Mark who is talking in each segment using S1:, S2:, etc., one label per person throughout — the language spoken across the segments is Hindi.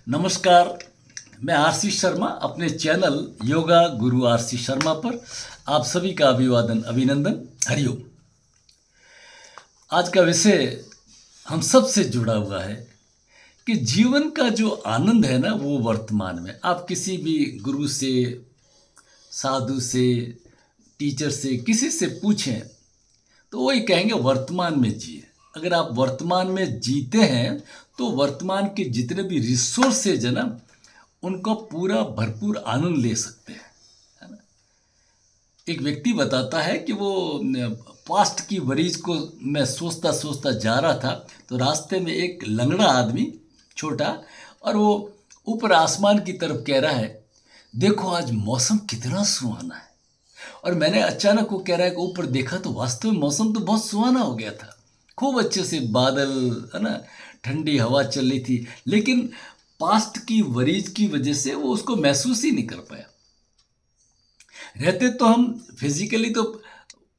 S1: नमस्कार। मैं आरसी शर्मा अपने चैनल योगा गुरु आरसी शर्मा पर आप सभी का अभिवादन अभिनंदन हरिओम। आज का विषय हम सब से जुड़ा हुआ है कि जीवन का जो आनंद है ना वो वर्तमान में। आप किसी भी गुरु से, साधु से, टीचर से, किसी से पूछें तो वही कहेंगे वर्तमान में जिए। अगर आप वर्तमान में जीते हैं तो वर्तमान के जितने भी रिसोर्सेज है ना उनका पूरा भरपूर आनंद ले सकते हैं, है ना। एक व्यक्ति बताता है कि वो पास्ट की वरीज को मैं सोचता सोचता जा रहा था तो रास्ते में एक लंगड़ा आदमी छोटा और वो ऊपर आसमान की तरफ कह रहा है, देखो आज मौसम कितना सुहाना है। और मैंने अचानक वो कह रहा है कि ऊपर देखा तो वास्तव में मौसम तो बहुत सुहाना हो गया था। खूब अच्छे से बादल, है ना, ठंडी हवा चल रही थी, लेकिन पास्ट की वरीज की वजह से वो उसको महसूस ही नहीं कर पाया। रहते तो हम फिजिकली तो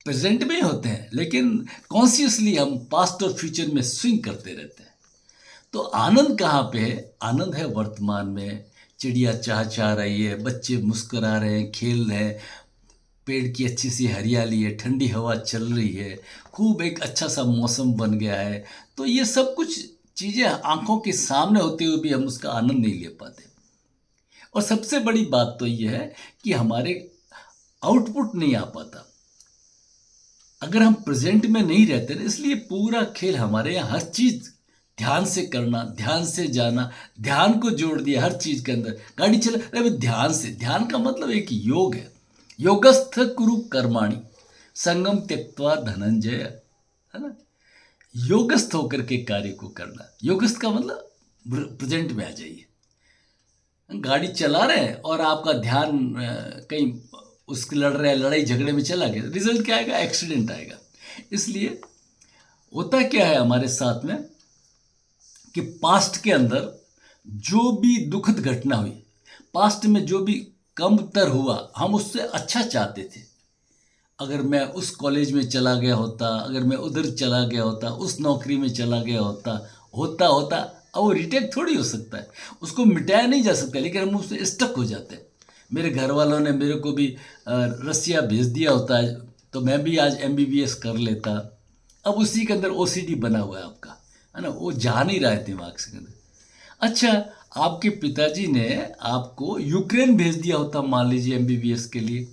S1: प्रेजेंट में ही होते हैं, लेकिन कॉन्शियसली हम पास्ट और फ्यूचर में स्विंग करते रहते हैं। तो आनंद कहाँ पे है? आनंद है वर्तमान में। चिड़िया चहचहा रही है, बच्चे मुस्कुरा रहे हैं, खेल रहे हैं, पेड़ की अच्छी सी हरियाली है, ठंडी हवा चल रही है, खूब एक अच्छा सा मौसम बन गया है। तो ये सब कुछ चीज़ें आंखों के सामने होते हुए भी हम उसका आनंद नहीं ले पाते। और सबसे बड़ी बात तो ये है कि हमारे आउटपुट नहीं आ पाता अगर हम प्रेजेंट में नहीं रहते ना। इसलिए पूरा खेल हमारे यहाँ हर चीज़ ध्यान से करना, ध्यान से जाना, ध्यान को जोड़ दिया हर चीज़ के अंदर। गाड़ी चला अरे ध्यान से, ध्यान का मतलब एक योग है। योगस्थ कुरु कर्माणि संगम त्यक्त्वा धनंजय, है ना। योगस्थ होकर के कार्य को करना। योगस्थ का मतलब प्रेजेंट में आ जाइए। गाड़ी चला रहे हैं और आपका ध्यान कहीं उसके लड़ रहे हैं, लड़ाई झगड़े में चला गया, रिजल्ट क्या आएगा? एक्सीडेंट आएगा। इसलिए होता क्या है हमारे साथ में कि पास्ट के अंदर जो भी दुखद घटना हुई, पास्ट में जो भी कमतर हुआ, हम उससे अच्छा चाहते थे। अगर मैं उस कॉलेज में चला गया होता, अगर मैं उधर चला गया होता, उस नौकरी में चला गया होता, होता होता। अब वो रिटेक थोड़ी हो सकता है, उसको मिटाया नहीं जा सकता, लेकिन हम उससे स्टक हो जाते हैं। मेरे घर वालों ने मेरे को भी रसिया भेज दिया होता है तो मैं भी आज MBBS कर लेता। अब उसी के अंदर OCD बना हुआ है आपका, है ना, वो जा नहीं रहा है दिमाग से अंदर। अच्छा, आपके पिताजी ने आपको यूक्रेन भेज दिया होता मान लीजिए MBBS के लिए,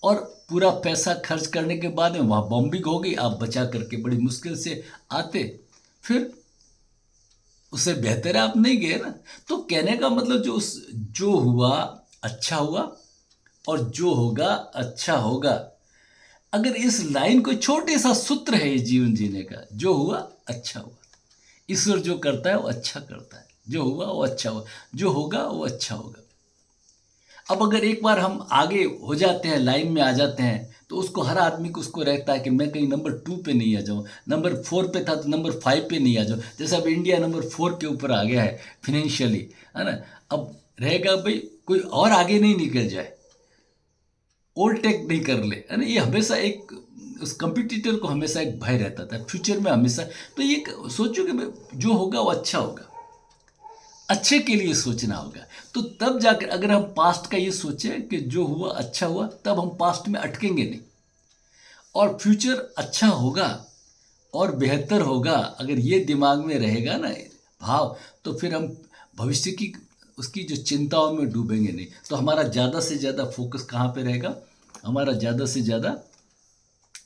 S1: और पूरा पैसा खर्च करने के बाद में वहाँ बॉम्बिंग हो गई, आप बचा करके बड़ी मुश्किल से आते, फिर उससे बेहतर है आप नहीं गए ना। तो कहने का मतलब जो हुआ अच्छा हुआ और जो होगा अच्छा होगा। अगर इस लाइन को छोटे सा सूत्र है जीवन जीने का, जो हुआ अच्छा हुआ। ईश्वर जो करता है वो अच्छा करता है, जो हुआ वो अच्छा हुआ, जो होगा वो अच्छा होगा। अब अगर एक बार हम आगे हो जाते हैं, लाइन में आ जाते हैं, तो उसको हर आदमी को उसको रहता है कि मैं कहीं नंबर 2 पे नहीं आ जाऊँ, नंबर 4 पे था तो नंबर 5 पे नहीं आ जाऊँ। जैसे अब इंडिया नंबर 4 के ऊपर आ गया है फिनेंशियली, है ना। अब रहेगा भाई कोई और आगे नहीं निकल जाए, ओवरटेक नहीं कर ले, है ना। ये हमेशा एक उस कंपटीटर को हमेशा एक भय रहता था फ्यूचर में हमेशा। तो ये सोचो कि जो होगा वो अच्छा होगा, अच्छे के लिए सोचना होगा। तो तब जाकर अगर हम पास्ट का ये सोचें कि जो हुआ अच्छा हुआ, तब हम पास्ट में अटकेंगे नहीं और फ्यूचर अच्छा होगा और बेहतर होगा। अगर ये दिमाग में रहेगा ना भाव, तो फिर हम भविष्य की उसकी जो चिंताओं में डूबेंगे नहीं। तो हमारा ज़्यादा से ज़्यादा फोकस कहाँ पे रहेगा? हमारा ज़्यादा से ज़्यादा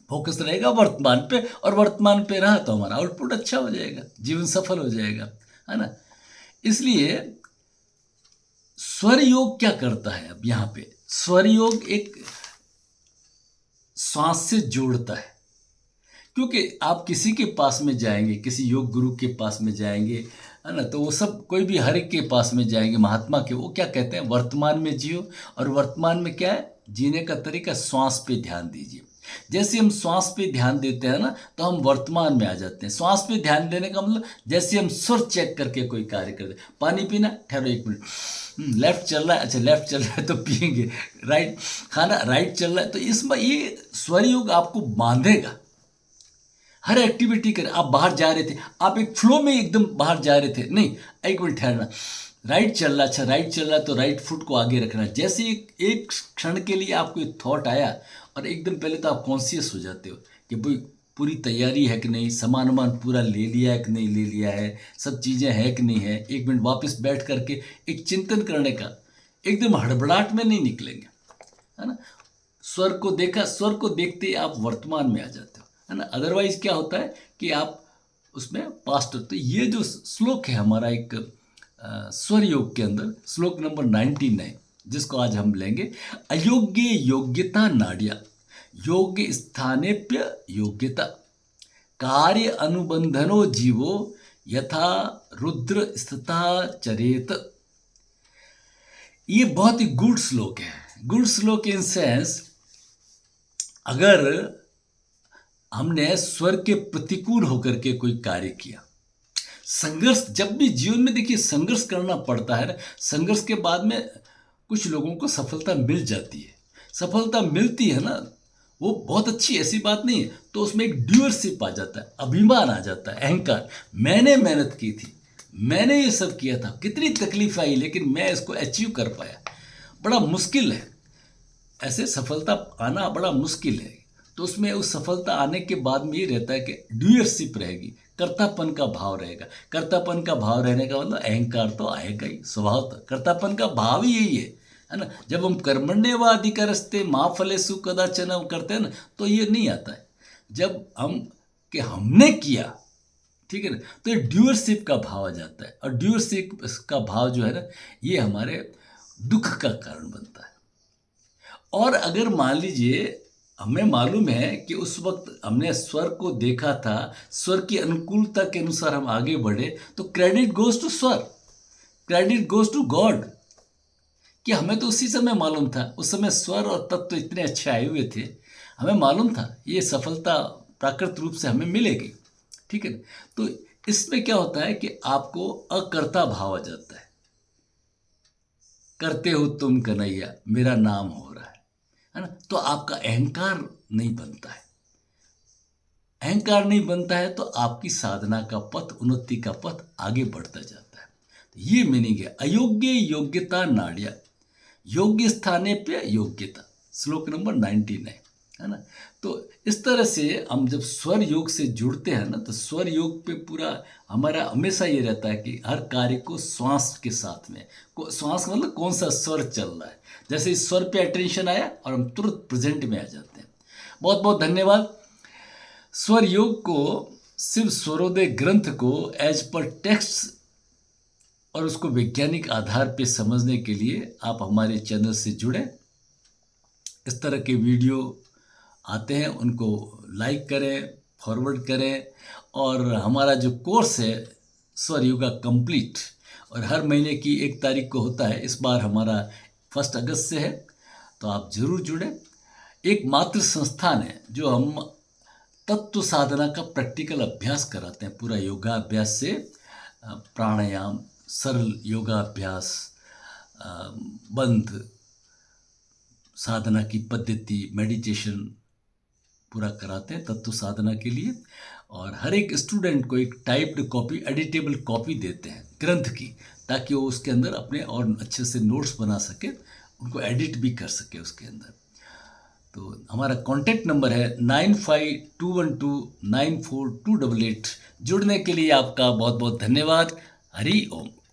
S1: फोकस रहेगा वर्तमान पे, और वर्तमान पे रहा तो हमारा आउटपुट अच्छा हो जाएगा, जीवन सफल हो जाएगा, है ना। इसलिए स्वर योग क्या करता है? अब यहाँ पे स्वर योग एक श्वास से जोड़ता है। क्योंकि आप किसी के पास में जाएंगे, किसी योग गुरु के पास में जाएंगे, है ना, तो वो सब कोई भी हर एक के पास में जाएंगे महात्मा के, वो क्या कहते हैं? वर्तमान में जियो। और वर्तमान में क्या है जीने का तरीका? श्वास पे ध्यान दीजिए। जैसे हम श्वास पे ध्यान देते हैं ना तो हम वर्तमान में आ जाते हैं। श्वास पे ध्यान देने का मतलब जैसे हम सुर चेक करके कोई कार्य करते हैं। पानी पीना, ठहरो 1 मिनट, लेफ्ट चल रहा है, अच्छा लेफ्ट चल रहा है तो पियेंगे, राइट। खाना राइट चल रहा है, तो इसमें ये स्वर योग आपको बांधेगा। हर एक्टिविटी करें। आप बाहर जा रहे थे, आप एक फ्लो में एकदम बाहर जा रहे थे, नहीं 1 मिनट ठहरना, राइट चल रहा, अच्छा राइट चल रहा है तो राइट फुट को आगे रखना। जैसे एक क्षण के लिए आपको एक थॉट आया और एकदम पहले तो आप कॉन्शियस हो जाते हो कि भाई पूरी तैयारी है कि नहीं, सामान वामान पूरा ले लिया है कि नहीं ले लिया है, सब चीज़ें हैं कि नहीं है। एक मिनट वापस बैठ करके एक चिंतन करने का, एकदम हड़बड़ाहट में नहीं निकलेंगे, है ना। स्वर को देखा, स्वर को देखते ही आप वर्तमान में आ जाते हो, है ना। अदरवाइज क्या होता है कि आप उसमें पास्ट होते। तो ये जो श्लोक है हमारा एक स्वर योग के अंदर, श्लोक नंबर 99, जिसको आज हम लेंगे। अयोग्य योग्यता नाड्या, योग्य स्थानेप्य योग्यता, कार्य अनुबंधनो जीवो यथा रुद्र स्थिता चरेत। ये बहुत ही गुड श्लोक है। गुड श्लोक इन सेंस, अगर हमने स्वर के प्रतिकूल होकर के कोई कार्य किया, संघर्ष, जब भी जीवन में देखिए संघर्ष करना पड़ता है ना, संघर्ष के बाद में कुछ लोगों को सफलता मिल जाती है। सफलता मिलती है ना, वो बहुत अच्छी, ऐसी बात नहीं है। तो उसमें एक ड्यूअरशिप आ जाता है, अभिमान आ जाता है, अहंकार। मैंने मेहनत की थी, मैंने ये सब किया था, कितनी तकलीफ आई, लेकिन मैं इसको अचीव कर पाया। बड़ा मुश्किल है, ऐसे सफलता आना बड़ा मुश्किल है। तो उसमें उस सफलता आने के बाद में ये रहता है कि ड्यूअरशिप रहेगी, कर्तापन का भाव रहेगा। कर्तापन का भाव रहने का मतलब अहंकार तो आएगा ही, स्वभाव तो कर्तापन का भाव ही यही है ना। जब हम कर्मण्येवाधिकारस्ते मा फलेषु कदाचन करते हैं ना, तो ये नहीं आता है। जब हम कि हमने किया, ठीक है ना, तो ये ड्यूअरशिप का भाव आ जाता है। और ड्यूअरशिप का भाव जो है ना, ये हमारे दुख का कारण बनता है। और अगर मान लीजिए हमें मालूम है कि उस वक्त हमने स्वर को देखा था, स्वर की अनुकूलता के अनुसार हम आगे बढ़े, तो क्रेडिट गोज टू स्वर, क्रेडिट गोज टू गॉड। कि हमें तो उसी समय मालूम था, उस समय स्वर और तत्व इतने अच्छे आए हुए थे, हमें मालूम था ये सफलता प्राकृतिक रूप से हमें मिलेगी, ठीक है ना। तो इसमें क्या होता है कि आपको अकर्ता भाव आ जाता है। करते हो तुम कन्हैया, मेरा नाम हो रहा है ना। तो आपका अहंकार नहीं बनता है। अहंकार नहीं बनता है तो आपकी साधना का पथ, उन्नति का पथ आगे बढ़ता जाता है। तो ये मीनिंग है अयोग्य योग्यता नाड्या, योग्य स्थाने पे योग्यता, श्लोक नंबर 99, है ना। तो इस तरह से हम जब स्वर योग से जुड़ते हैं ना, तो स्वर योग पे पूरा हमारा हमेशा ये रहता है कि हर कार्य को श्वास के साथ में, श्वास मतलब कौन सा स्वर चल रहा है, जैसे इस स्वर पे अटेंशन आया और हम तुरंत प्रेजेंट में आ जाते हैं। बहुत बहुत धन्यवाद। स्वर योग को, शिव स्वरोदय ग्रंथ को एज पर टेक्स्ट और उसको वैज्ञानिक आधार पे समझने के लिए आप हमारे चैनल से जुड़ें। इस तरह के वीडियो आते हैं, उनको लाइक करें, फॉरवर्ड करें। और हमारा जो कोर्स है स्वर योगा कंप्लीट, और हर महीने की 1 तारीख को होता है, इस बार हमारा 1 अगस्त से है, तो आप ज़रूर जुड़ें। एकमात्र संस्थान है जो हम तत्व साधना का प्रैक्टिकल अभ्यास कराते हैं, पूरा योगाभ्यास से प्राणायाम, सरल योगाभ्यास, बंध साधना की पद्धति, मेडिटेशन पूरा कराते हैं तत्व साधना के लिए। और हर एक स्टूडेंट को एक टाइप्ड कॉपी, एडिटेबल कॉपी देते हैं ग्रंथ की, ताकि वो उसके अंदर अपने और अच्छे से नोट्स बना सके, उनको एडिट भी कर सके उसके अंदर। तो हमारा कॉन्टैक्ट नंबर है 9521294288। जुड़ने के लिए आपका बहुत बहुत धन्यवाद। हरि ओम।